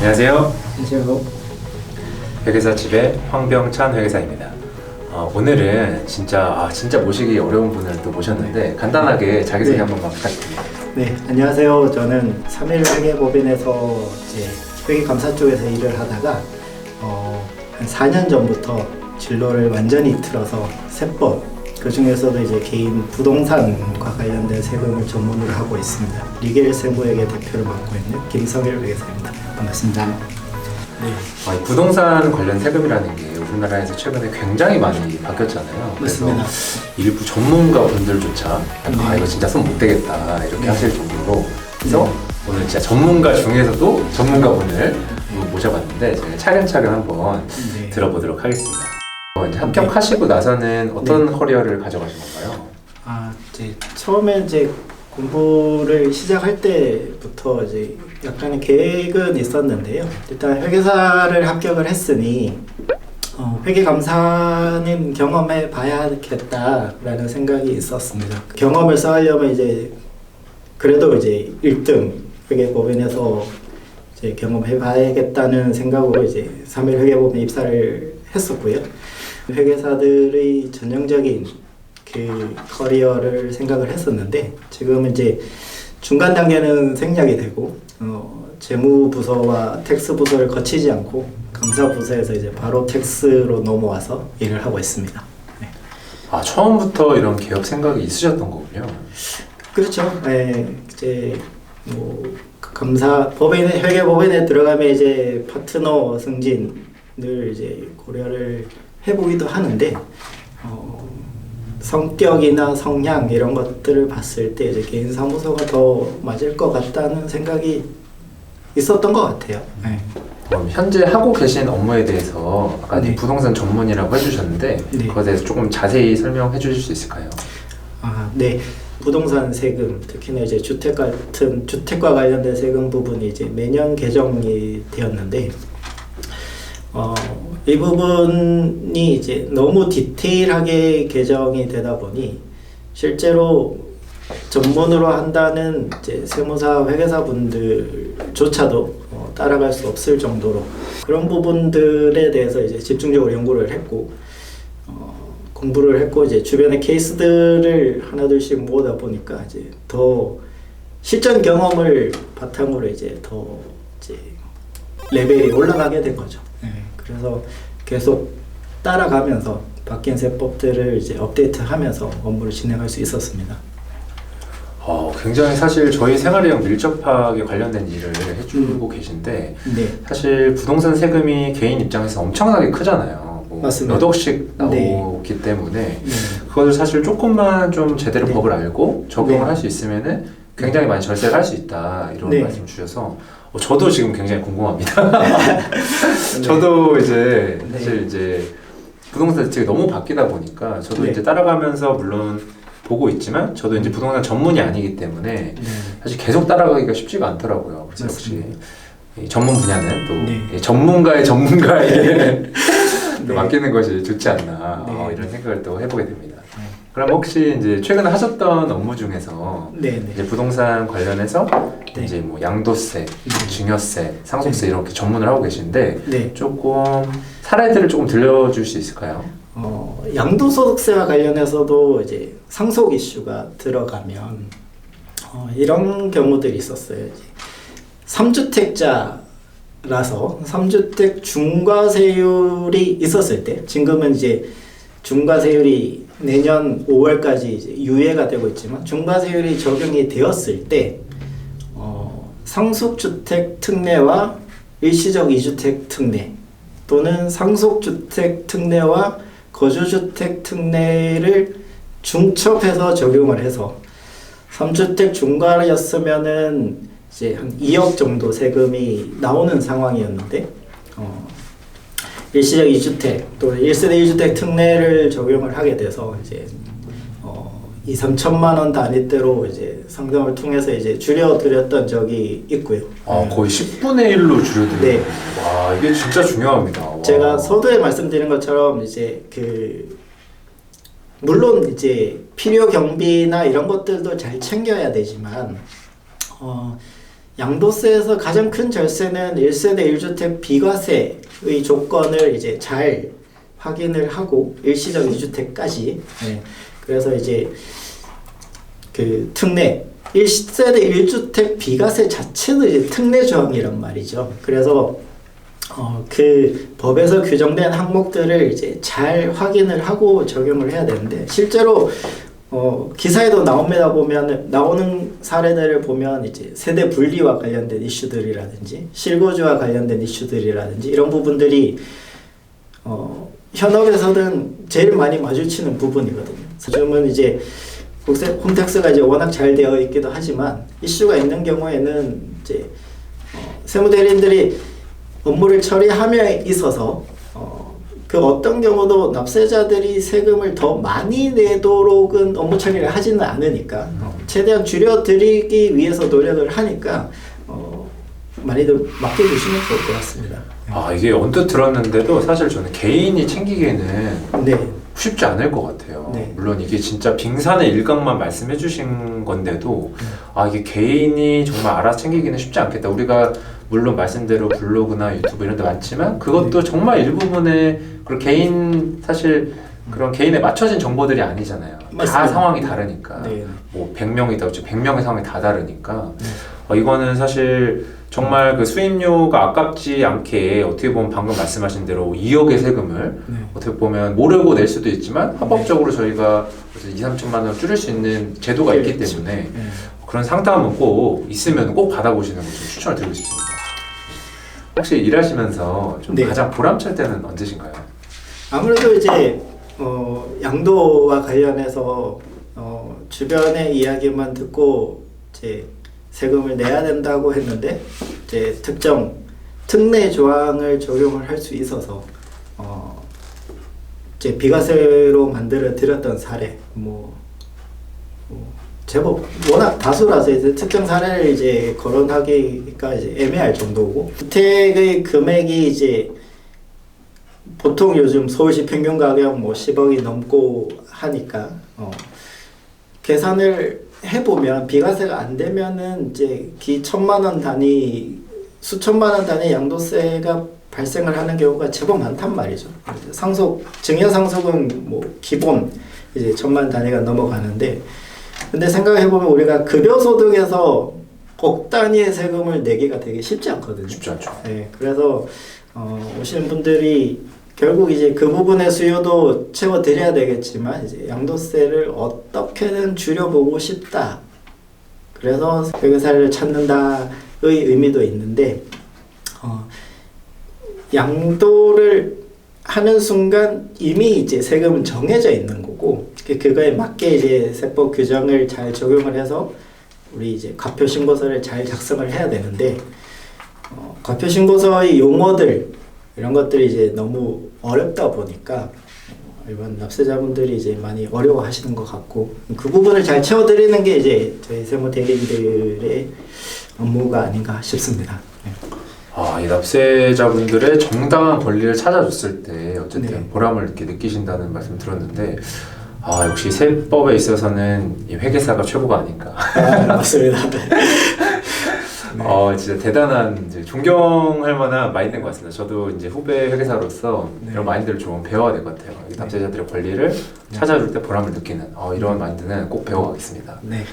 안녕하세요. 안녕하세요. 회계사 집의 황병찬 회계사입니다. 오늘은 진짜 모시기 어려운 분을 또 모셨는데 간단하게 자기소개 네. 한번만 부탁드립니다. 네, 안녕하세요. 저는 3일 회계법인에서 이제 회계감사 쪽에서 일을 하다가 한 4년 전부터 진로를 완전히 틀어서 세법, 그 중에서도 이제 개인 부동산과 관련된 세금을 전문으로 하고 있습니다. 리겔 세무회계 대표를 맡고 있는 김성일 회계사입니다. 반갑습니다. 네. 이 부동산 관련 세금이라는 게 우리나라에서 최근에 굉장히 많이 바뀌었잖아요. 맞습니다. 그래서 일부 전문가 분들조차 이거 진짜 손 못 대겠다 이렇게 하실 정도로 그래서 오늘 진짜 전문가 중에서도 전문가 분을 모셔봤는데 제가 차근차근 한번 들어보도록 하겠습니다. 이제 합격하시고 나서는 어떤 커리어를 가져가신 건가요? 이제 처음에 이제 공부를 시작할 때부터 이제 약간의 계획은 있었는데요. 일단 회계사를 합격을 했으니 회계감사는 경험해 봐야겠다라는 생각이 있었습니다. 경험을 쌓으려면 이제 그래도 이제 1등 회계법인에서 이제 경험해 봐야겠다는 생각으로 이제 3일 회계법인 입사를 했었고요. 회계사들의 전형적인 그 커리어를 생각을 했었는데 지금은 이제 중간 단계는 생략이 되고 재무부서와 텍스부서를 거치지 않고 감사부서에서 이제 바로 텍스로 넘어와서 일을 하고 있습니다. 네. 처음부터 이런 개업 생각이 있으셨던 거군요. 그렇죠. 네, 이제 뭐 법인에 회계법인에 들어가면 이제 파트너 승진을 이제 고려를 해보기도 하는데 성격이나 성향 이런 것들을 봤을 때 이제 개인 사무소가 더 맞을 것 같다는 생각이 있었던 것 같아요. 네. 그럼 현재 하고 계신 업무에 대해서 아까 부동산 전문이라고 해주셨는데 그것에 대해서 조금 자세히 설명해 주실 수 있을까요? 네. 부동산 세금, 특히나 이제 주택과 관련된 세금 부분이 이제 매년 개정이 되었는데 이 부분이 이제 너무 디테일하게 개정이 되다 보니 실제로 전문으로 한다는 이제 세무사 회계사 분들조차도 따라갈 수 없을 정도로 그런 부분들에 대해서 이제 집중적으로 연구를 했고 공부를 했고 이제 주변의 케이스들을 하나둘씩 모으다 보니까 이제 더 실전 경험을 바탕으로 이제 더 이제 레벨이 올라가게 된 거죠. 네, 그래서 계속 따라가면서 바뀐 세법들을 이제 업데이트하면서 업무를 진행할 수 있었습니다. 굉장히 사실 저희 생활이랑 밀접하게 관련된 일을 해주고 계신데 사실 부동산 세금이 개인 입장에서 엄청나게 크잖아요. 맞습니다. 몇 억씩 나오기 때문에 그것을 사실 조금만 좀 제대로 법을 알고 적용을 할 수 있으면은 굉장히 많이 절세를 할 수 있다 이런 말씀 주셔서 저도 지금 굉장히 궁금합니다. 저도 이제 사실 이제 부동산 대책이 너무 바뀌다 보니까 저도 이제 따라가면서 물론 보고 있지만 저도 이제 부동산 전문이 아니기 때문에 사실 계속 따라가기가 쉽지가 않더라고요. 그래서 역시 이 전문 분야는 또 전문가의 전문가에게 또 맡기는 것이 좋지 않나 이런 생각을 또 해보게 됩니다. 그럼 혹시 이제 최근에 하셨던 업무 중에서 이제 부동산 관련해서 이제 뭐 양도세, 증여세, 상속세 이렇게 전문을 하고 계신데 조금 사례들을 조금 들려줄 수 있을까요? 양도소득세와 관련해서도 이제 상속 이슈가 들어가면 이런 경우들이 있었어요. 이제 3주택자라서 3주택 중과세율이 있었을 때 지금은 이제 중과세율이 내년 5월까지 이제 유예가 되고 있지만 중과세율이 적용이 되었을 때 상속주택 특례와 일시적 이주택 특례 또는 상속주택 특례와 거주주택 특례를 중첩해서 적용을 해서 3주택 중과였으면은 이제 한 2억 정도 세금이 나오는 상황이었는데 일시적 2주택 또 1세대 1주택 특례를 적용을 하게 돼서 이제 2-3천만 원 단위대로 이제 상정을 통해서 이제 줄여드렸던 적이 있고요. 거의 10분의 1로 줄여드렸네요. 와, 이게 진짜 중요합니다. 와. 제가 서두에 말씀드린 것처럼 이제 물론 이제 필요 경비나 이런 것들도 잘 챙겨야 되지만 양도세에서 가장 큰 절세는 1세대 1주택 비과세의 조건을 이제 잘 확인을 하고 일시적 2주택까지. 네. 그래서 이제 그 특례 1세대 1주택 비과세 자체도 이제 특례 조항이란 말이죠. 그래서 그 법에서 규정된 항목들을 이제 잘 확인을 하고 적용을 해야 되는데 실제로 기사에도 나오는 사례들을 보면 이제 세대 분리와 관련된 이슈들이라든지 실거주와 관련된 이슈들이라든지 이런 부분들이 현업에서는 제일 많이 마주치는 부분이거든요. 요즘은 이제 국세 홈택스가 이제 워낙 잘 되어 있기도 하지만 이슈가 있는 경우에는 이제 세무대리인들이 업무를 처리함에 있어서 그 어떤 경우도 납세자들이 세금을 더 많이 내도록은 업무 처리를 하지는 않으니까 최대한 줄여드리기 위해서 노력을 하니까 많이들 맡겨주시면 좋을 것 같습니다. 아 이게 언뜻 들었는데도 사실 저는 개인이 챙기기에는 네. 쉽지 않을 것 같아요. 네. 물론 이게 진짜 빙산의 일각만 말씀해 주신 건데도 아 이게 개인이 정말 알아서 챙기기는 쉽지 않겠다. 우리가 물론 말씀대로 블로그나 유튜브 이런 데 많지만 그것도 정말 일부분의 그런 개인 사실 그런 개인에 맞춰진 정보들이 아니잖아요. 맞습니다. 다 상황이 다르니까. 네. 뭐 100명이다 어째 100명의 상황이 다 다르니까 이거는 사실 정말 그 수임료가 아깝지 않게 어떻게 보면 방금 말씀하신 대로 2억의 세금을 어떻게 보면 모르고 낼 수도 있지만 합법적으로 저희가 2, 3천만 원 줄일 수 있는 제도가 있기 때문에 그런 상담은 꼭 있으면 꼭 받아보시는 걸 좀 추천을 드리고 싶습니다. 혹시 일하시면서 좀 가장 보람찰 때는 언제신가요? 아무래도 이제 양도와 관련해서 주변의 이야기만 듣고 이제 세금을 내야 된다고 했는데 이제 특정 특례 조항을 적용을 할 수 있어서 이제 비과세로 만들어 드렸던 사례 제법 워낙 다수라서 이제 특정 사례를 이제 거론하기가 이제 애매할 정도고 주택의 금액이 이제 보통 요즘 서울시 평균 가격 10억이 넘고 하니까 계산을 해보면 비과세가 안 되면은 이제 천만 원 단위 수천만 원 단위 양도세가 발생을 하는 경우가 제법 많단 말이죠. 증여 상속은 기본 이제 천만 단위가 넘어가는데 근데 생각해보면 우리가 급여소득에서 억 단위의 세금을 내기가 되게 쉽지 않거든요. 쉽지 않죠. 네, 그래서 오시는 분들이 결국 이제 그 부분의 수요도 채워드려야 되겠지만 이제 양도세를 어떻게든 줄여보고 싶다. 그래서 회계사를 찾는다의 의미도 있는데 양도를 하는 순간 이미 이제 세금은 정해져 있는 거고 그거에 맞게 이제 세법 규정을 잘 적용을 해서 우리 이제 과표신고서를 잘 작성을 해야 되는데 과표신고서의 용어들 이런 것들이 이제 너무 어렵다 보니까 일반 납세자분들이 이제 많이 어려워하시는 것 같고 그 부분을 잘 채워드리는 게 이제 저희 세무 대리인들의 업무가 아닌가 싶습니다. 네. 이 납세자분들의 정당한 권리를 찾아줬을 때 어쨌든 네. 보람을 이렇게 느끼신다는 말씀 들었는데 역시 세법에 있어서는 이 회계사가 최고가 아닌가. 맞습니다. 네. 진짜 대단한 이제 존경할 만한 마인드인 것 같습니다. 저도 이제 후배 회계사로서 이런 마인드를 좀 배워야 될 것 같아요. 납세자들의 권리를 찾아줄 때 보람을 느끼는 이런 마인드는 꼭 배워가겠습니다. 네.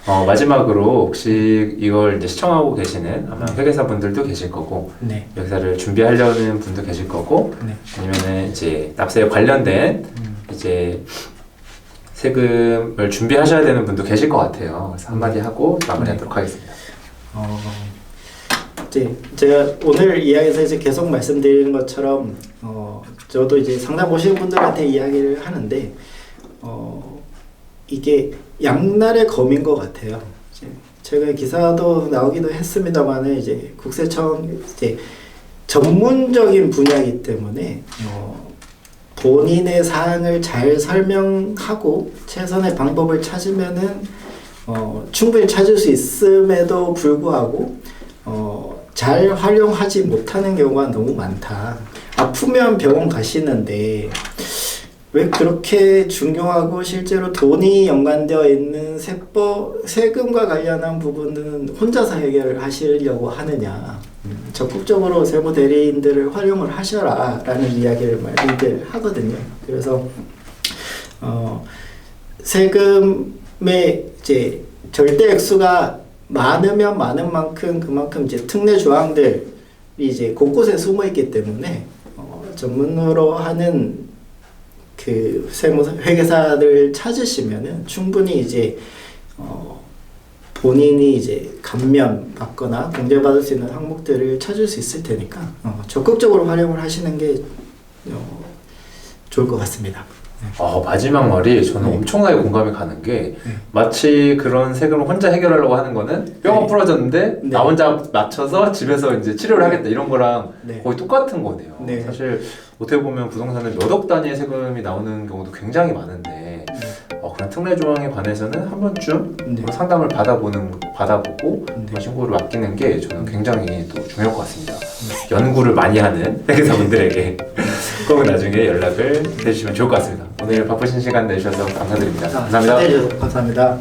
마지막으로 혹시 이걸 이제 시청하고 계시는 아마 회계사분들도 계실 거고 회계사를 준비하려는 분도 계실 거고 아니면은 이제 납세에 관련된 이제 세금을 준비하셔야 되는 분도 계실 것 같아요. 그래서 한마디 하고 마무리하도록 하겠습니다. 이제 제가 오늘 이야기에서 이제 계속 말씀드리는 것처럼 저도 이제 상담 오시는 분들한테 이야기를 하는데 이게 양날의 검인 것 같아요. 제가 기사도 나오기도 했습니다만은 이제 국세청 이제 전문적인 분야이기 때문에 본인의 사항을 잘 설명하고 최선의 방법을 찾으면은 충분히 찾을 수 있음에도 불구하고 잘 활용하지 못하는 경우가 너무 많다. 아프면 병원 가시는데 왜 그렇게 중요하고 실제로 돈이 연관되어 있는 세금과 관련한 부분은 혼자서 해결을 하시려고 하느냐. 적극적으로 세무 대리인들을 활용을 하셔라 라는 이야기를 많이들 하거든요. 그래서 세금의 이제 절대 액수가 많으면 많은 만큼 그만큼 이제 특례 조항들이 이제 곳곳에 숨어 있기 때문에 전문으로 하는 그 회계사를 찾으시면은 충분히 이제 본인이 이제 감면 받거나 공제받을 수 있는 항목들을 찾을 수 있을 테니까 적극적으로 활용을 하시는 게 좋을 것 같습니다. 마지막 말이 저는 엄청나게 공감이 가는 게 마치 그런 세금을 혼자 해결하려고 하는 거는 뼈가 부러졌는데 나 혼자 맞춰서 집에서 이제 치료를 하겠다 이런 거랑 거의 똑같은 거네요. 사실 어떻게 보면 부동산은 몇 억 단위의 세금이 나오는 경우도 굉장히 많은데 그런 특례 조항에 관해서는 한 번쯤 상담을 받아보고 신고를 맡기는 게 저는 굉장히 또 중요할 것 같습니다. 연구를 많이 하는 회계사분들에게 꼭 나중에 연락을 해주시면 좋을 것 같습니다. 오늘 바쁘신 시간 내주셔서 감사드립니다. 감사합니다. 감사합니다.